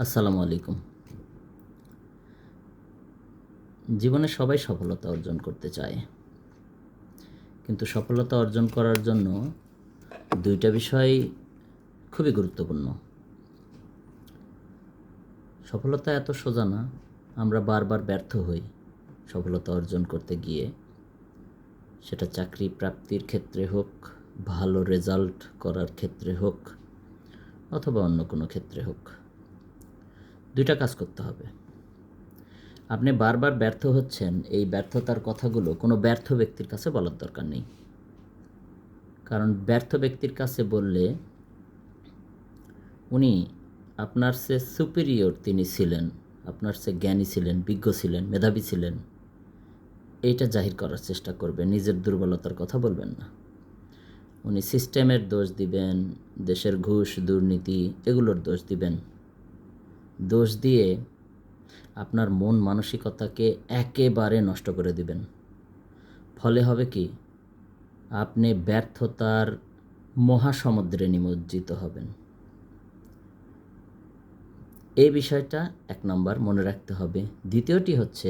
আসসালামু আলাইকুম। জীবনে সবাই সফলতা অর্জন করতে চায়, কিন্তু সফলতা অর্জন করার জন্য দুইটা বিষয় খুবই গুরুত্বপূর্ণ। সফলতা এত সোজা না, আমরা বারবার ব্যর্থ হই সফলতা অর্জন করতে গিয়ে। সেটা চাকরি প্রাপ্তির ক্ষেত্রে হোক, ভালো রেজাল্ট করার ক্ষেত্রে হোক, অথবা অন্য কোনো ক্ষেত্রে হোক। দুইটা কাজ করতে হবে। আপনি বারবার ব্যর্থ হচ্ছেন, এই ব্যর্থতার কথাগুলো কোনো ব্যর্থ ব্যক্তির কাছে বলার দরকার নেই। কারণ ব্যর্থ ব্যক্তির কাছে বললে উনি আপনার চেয়ে সুপিরিয়র তিনি ছিলেন, আপনার চেয়ে জ্ঞানী ছিলেন, বিজ্ঞ ছিলেন, মেধাবী ছিলেন, এইটা জাহির করার চেষ্টা করবেন, নিজের দুর্বলতার কথা বলবেন না। উনি সিস্টেমের দোষ দিবেন, দেশের ঘুষ দুর্নীতি এগুলোর দোষ দিবেন। দোষ দিয়ে আপনার মন মানসিকতাকে একেবারে নষ্ট করে দিবেন। ফলে হবে কি, আপনি ব্যর্থতার মহাসমুদ্রে নিমজ্জিত হবেন। এই বিষয়টা এক নম্বর মনে রাখতে হবে। দ্বিতীয়টি হচ্ছে,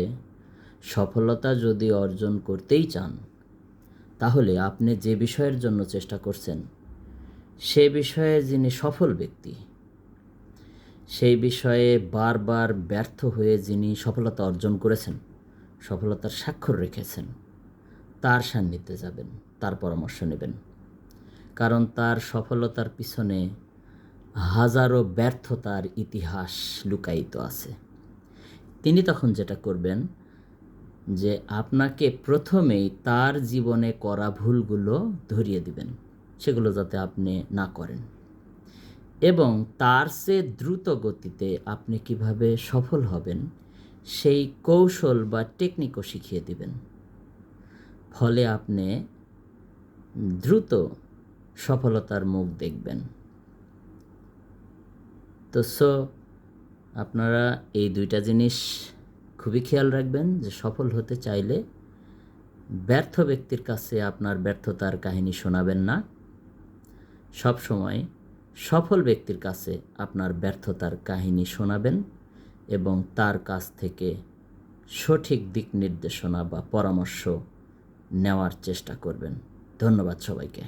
সফলতা যদি অর্জন করতেই চান, তাহলে আপনি যে বিষয়ের জন্য চেষ্টা করছেন সে বিষয়ে যিনি সফল ব্যক্তি, সেই বিষয়ে বারবার ব্যর্থ হয়ে যিনি সফলতা অর্জন করেছেন, সফলতার স্বাক্ষর রেখেছেন, তার সান্নিধ্যে যাবেন, তার পরামর্শ নেবেন। কারণ তার সফলতার পিছনে হাজারো ব্যর্থতার ইতিহাস লুকায়িত আছে। তিনি তখন যেটা করবেন যে আপনাকে প্রথমেই তার জীবনে করা ভুলগুলো ধরিয়ে দিবেন, সেগুলো যাতে আপনি না করেন, এবং তার চেয়ে দ্রুত গতিতে আপনি কিভাবে সফল হবেন সেই কৌশল বা টেকনিকও শিখিয়ে দিবেন। ফলে আপনি দ্রুত সফলতার মুখ দেখবেন। তো আপনারা এই দুইটা জিনিস খুবই খেয়াল রাখবেন যে সফল হতে চাইলে ব্যর্থ ব্যক্তির কাছে আপনার ব্যর্থতার কাহিনী শোনাবেন না। সব সময় সফল ব্যক্তির কাছে আপনার ব্যর্থতার কাহিনী শোনাবেন এবং তার কাছ থেকে সঠিক দিক নির্দেশনা বা পরামর্শ নেওয়ার চেষ্টা করবেন। ধন্যবাদ সবাইকে।